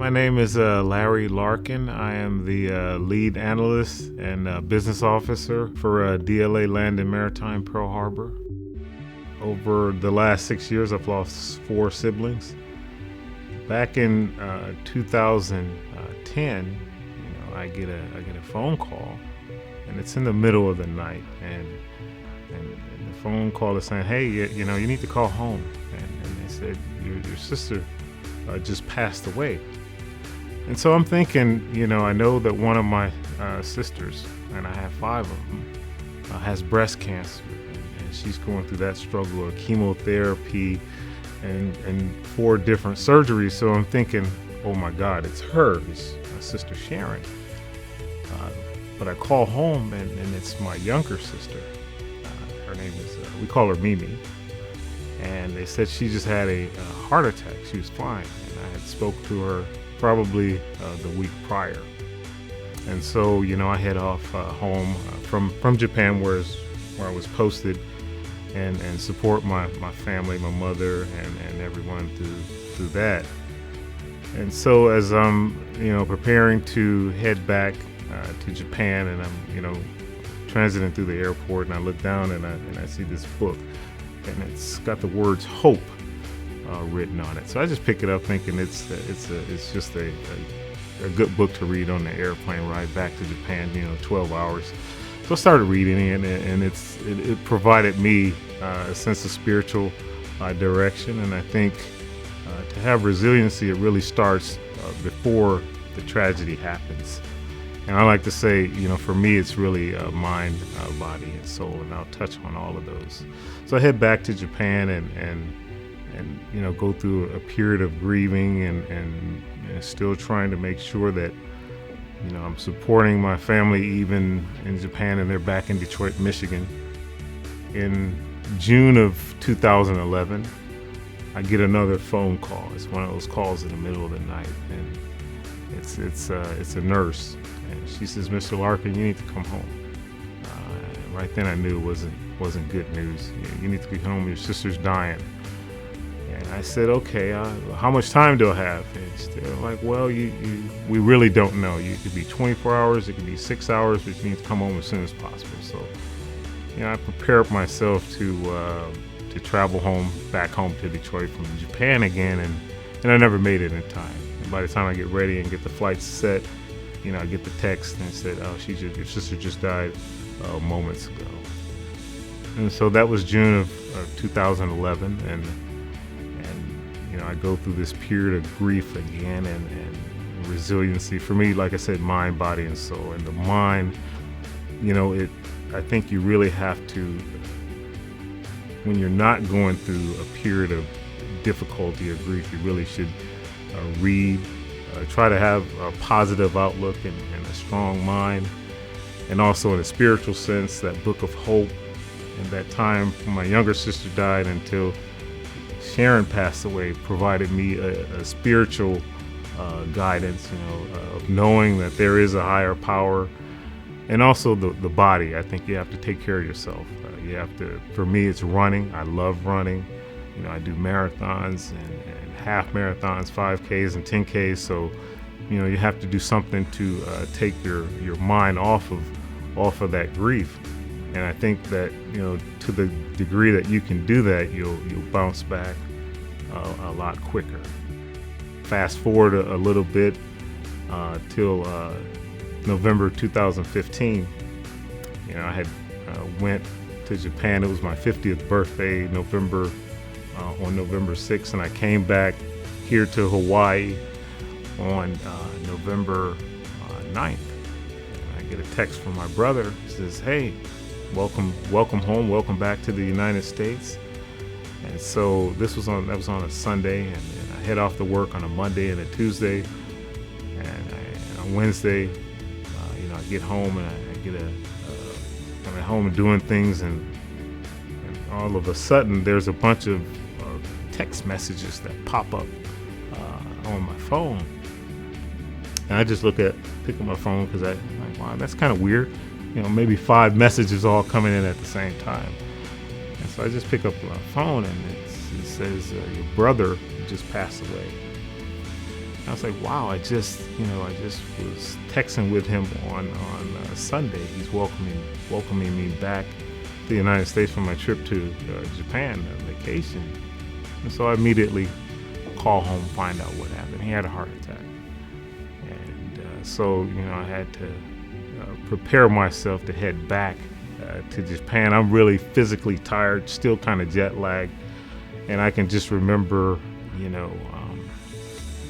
My name is Larry Larkin. I am the lead analyst and business officer for DLA Land and Maritime Pearl Harbor. Over the last 6 years, I've lost 4 siblings. Back in 2010, I get a phone call, and it's in the middle of the night, and the phone call is saying, "Hey, you need to call home." And they said, "Your sister just passed away." And so I'm thinking, I know that one of my sisters, and I have 5 of them, has breast cancer, and she's going through that struggle of chemotherapy and 4 different surgeries. So I'm thinking, oh my God, it's her, it's my sister Sharon. But I call home, and it's my younger sister. Her name is, we call her Mimi. And they said she just had a heart attack. She was fine, and I had spoke to her probably the week prior. And so, I head off home from Japan, where I was posted, and support my family, my mother, and everyone through that. And so as I'm, preparing to head back to Japan, and I'm, transiting through the airport, and I look down and I see this book, and it's got the words hope written on it. So I just pick it up thinking it's just a good book to read on the airplane ride back to Japan, 12 hours. So I started reading it, and it provided me a sense of spiritual direction. And I think to have resiliency, it really starts before the tragedy happens. And I like to say, for me, it's really mind, body, and soul, and I'll touch on all of those. So I head back to Japan and go through a period of grieving and still trying to make sure that, I'm supporting my family even in Japan, and they're back in Detroit, Michigan. In June of 2011, I get another phone call. It's one of those calls in the middle of the night, and it's a nurse, and she says, "Mr. Larkin, you need to come home." Right then I knew it wasn't good news. You need to be home. Your sister's dying. And I said, "Okay, how much time do I have?" And they're like, "Well, we really don't know. You could be 24 hours, it could be 6 hours, but you need to come home as soon as possible." So, I prepared myself to travel back home to Detroit from Japan again, and I never made it in time. And by the time I get ready and get the flight set, I get the text, and it said, "Oh, your sister just died moments ago." And so that was June of 2011, and I go through this period of grief again, and resiliency. For me, like I said, mind, body, and soul. And the mind, I think you really have to, when you're not going through a period of difficulty or grief, you really should read, try to have a positive outlook and a strong mind. And also in a spiritual sense, that book of hope. And that time when my younger sister died until Sharon passed away provided me a spiritual guidance, of knowing that there is a higher power. And also the body. I think you have to take care of yourself. You have to, for me, it's running. I love running. I do marathons and half marathons, 5Ks and 10Ks. So, you have to do something to take your mind off of that grief. And I think that, to the degree that you can do that, you'll bounce back a lot quicker. Fast forward a little bit till November 2015. I had went to Japan. It was my 50th birthday, on November 6th, and I came back here to Hawaii on November 9th. And I get a text from my brother. He says, "Hey, welcome home, welcome back to the United States." And so that was on a Sunday, and I head off to work on a Monday and a Tuesday, and on Wednesday, I get home, and I'm at home doing things, and all of a sudden there's a bunch of text messages that pop up on my phone, and I just pick up my phone because I'm like, wow, that's kind of weird. Maybe 5 messages all coming in at the same time. And so I just pick up my phone, and it says, "Your brother just passed away." I was like, wow, I just was texting with him on Sunday. He's welcoming me back to the United States from my trip to Japan, vacation. And so I immediately call home, find out what happened. He had a heart attack. And so I had to prepare myself to head back to Japan. I'm really physically tired, still kind of jet lagged. And I can just remember,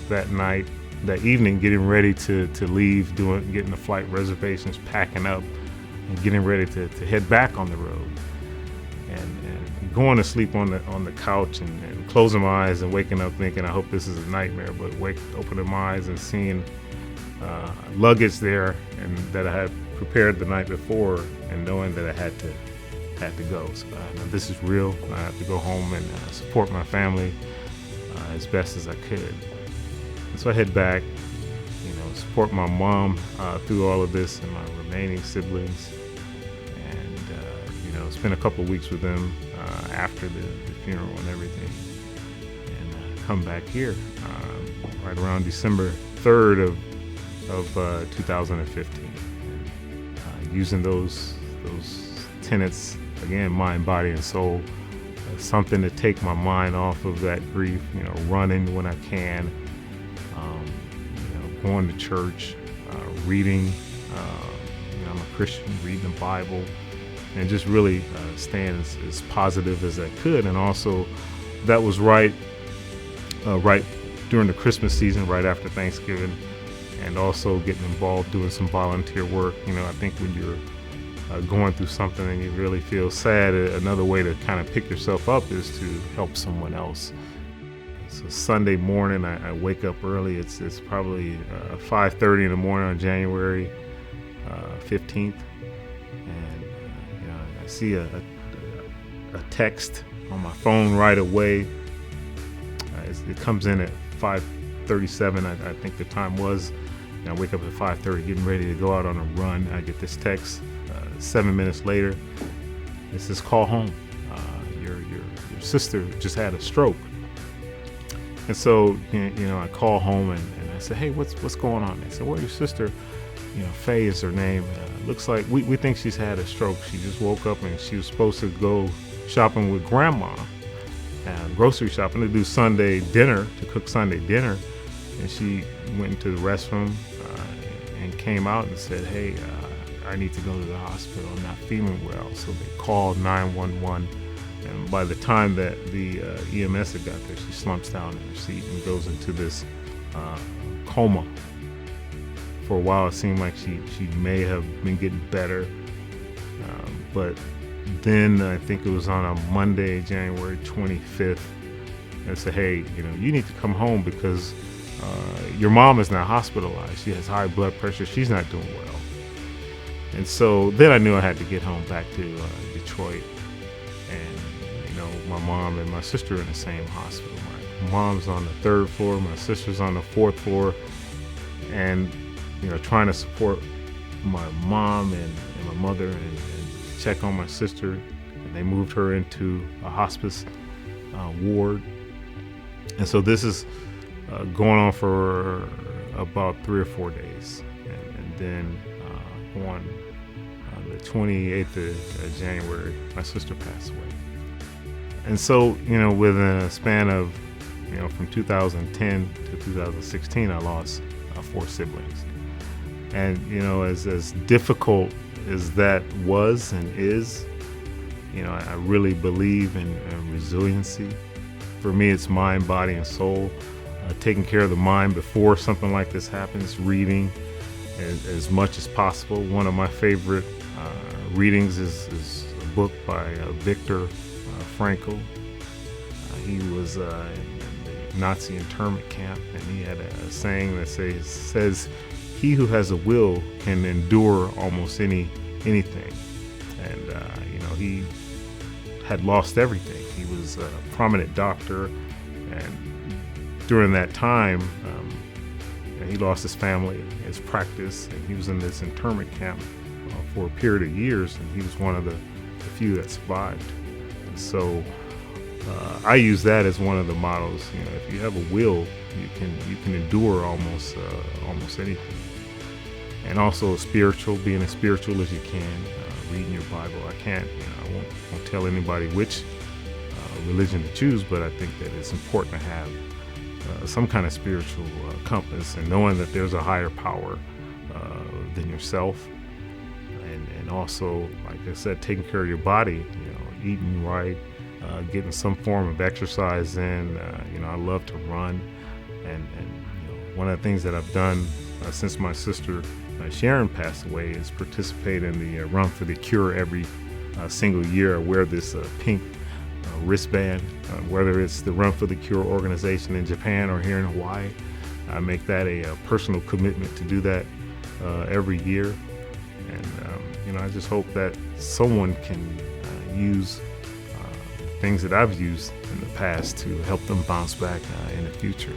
that night, that evening, getting ready to leave, getting the flight reservations, packing up, and getting ready to head back on the road, and going to sleep on the couch and closing my eyes and waking up thinking, I hope this is a nightmare, but opening my eyes and seeing luggage there and that I had prepared the night before, and knowing that I had to go. So this is real. I have to go home and support my family as best as I could. And so I head back, support my mom through all of this and my remaining siblings, and spend a couple of weeks with them after the funeral and everything, and come back here right around December 3rd of 2015, and using those tenets again, mind, body, and soul, something to take my mind off of that grief. Running when I can. Going to church, reading, I'm a Christian, reading the Bible, and just really staying as positive as I could. And also, that was right during the Christmas season, right after Thanksgiving, and also getting involved doing some volunteer work. I think when you're going through something and you really feel sad, another way to kind of pick yourself up is to help someone else. So Sunday morning, I wake up early. It's probably 5:30 in the morning on January 15th, and I see a text on my phone right away. It comes in at 5:37, I think the time was. And I wake up at 5:30, getting ready to go out on a run. I get this text 7 minutes later. It says, "Call home. Your sister just had a stroke." And so, I call home and I said, "Hey, what's going on?" They said, "Well, your sister, Faye is her name. Looks like we think she's had a stroke. She just woke up and she was supposed to go shopping with grandma, grocery shopping to do Sunday dinner, to cook Sunday dinner. And she went into the restroom and came out and said, 'Hey, I need to go to the hospital. I'm not feeling well.'" So they called 911. And by the time that the EMS had got there, she slumps down in her seat and goes into this coma. For a while, it seemed like she may have been getting better. But then I think it was on a Monday, January 25th, and said, "Hey, you need to come home because your mom is now hospitalized. She has high blood pressure. She's not doing well." And so then I knew I had to get home back to Detroit. And my mom and my sister are in the same hospital. My mom's on the 3rd floor, my sister's on the 4th floor, and trying to support my mom and my mother and check on my sister. And they moved her into a hospice ward. And so this is going on for about 3 or 4 days, and then on the 28th of January, my sister passed away. And so, within a span of, from 2010 to 2016, I lost 4 siblings. And, as difficult as that was and is, I really believe in resiliency. For me, it's mind, body, and soul. Taking care of the mind before something like this happens, reading as much as possible. One of my favorite readings is a book by Viktor Frankl. He was in the Nazi internment camp, and he had a saying that says, "He who has a will can endure almost anything." And he had lost everything. He was a prominent doctor, and during that time, he lost his family, his practice, and he was in this internment camp for a period of years, and he was one of the few that survived. And so I use that as one of the models. If you have a will, you can endure almost anything. And also spiritual, being as spiritual as you can, reading your Bible. I won't tell anybody which religion to choose, but I think that it's important to have some kind of spiritual compass, and knowing that there's a higher power than yourself. And also, like I said, taking care of your body, eating right, getting some form of exercise in. I love to run, and one of the things that I've done since my sister Sharon passed away is participate in the Run for the Cure every single year. I wear this pink wristband, whether it's the Run for the Cure organization in Japan or here in Hawaii. I make that a personal commitment to do that every year. And I just hope that someone can use things that I've used in the past to help them bounce back in the future.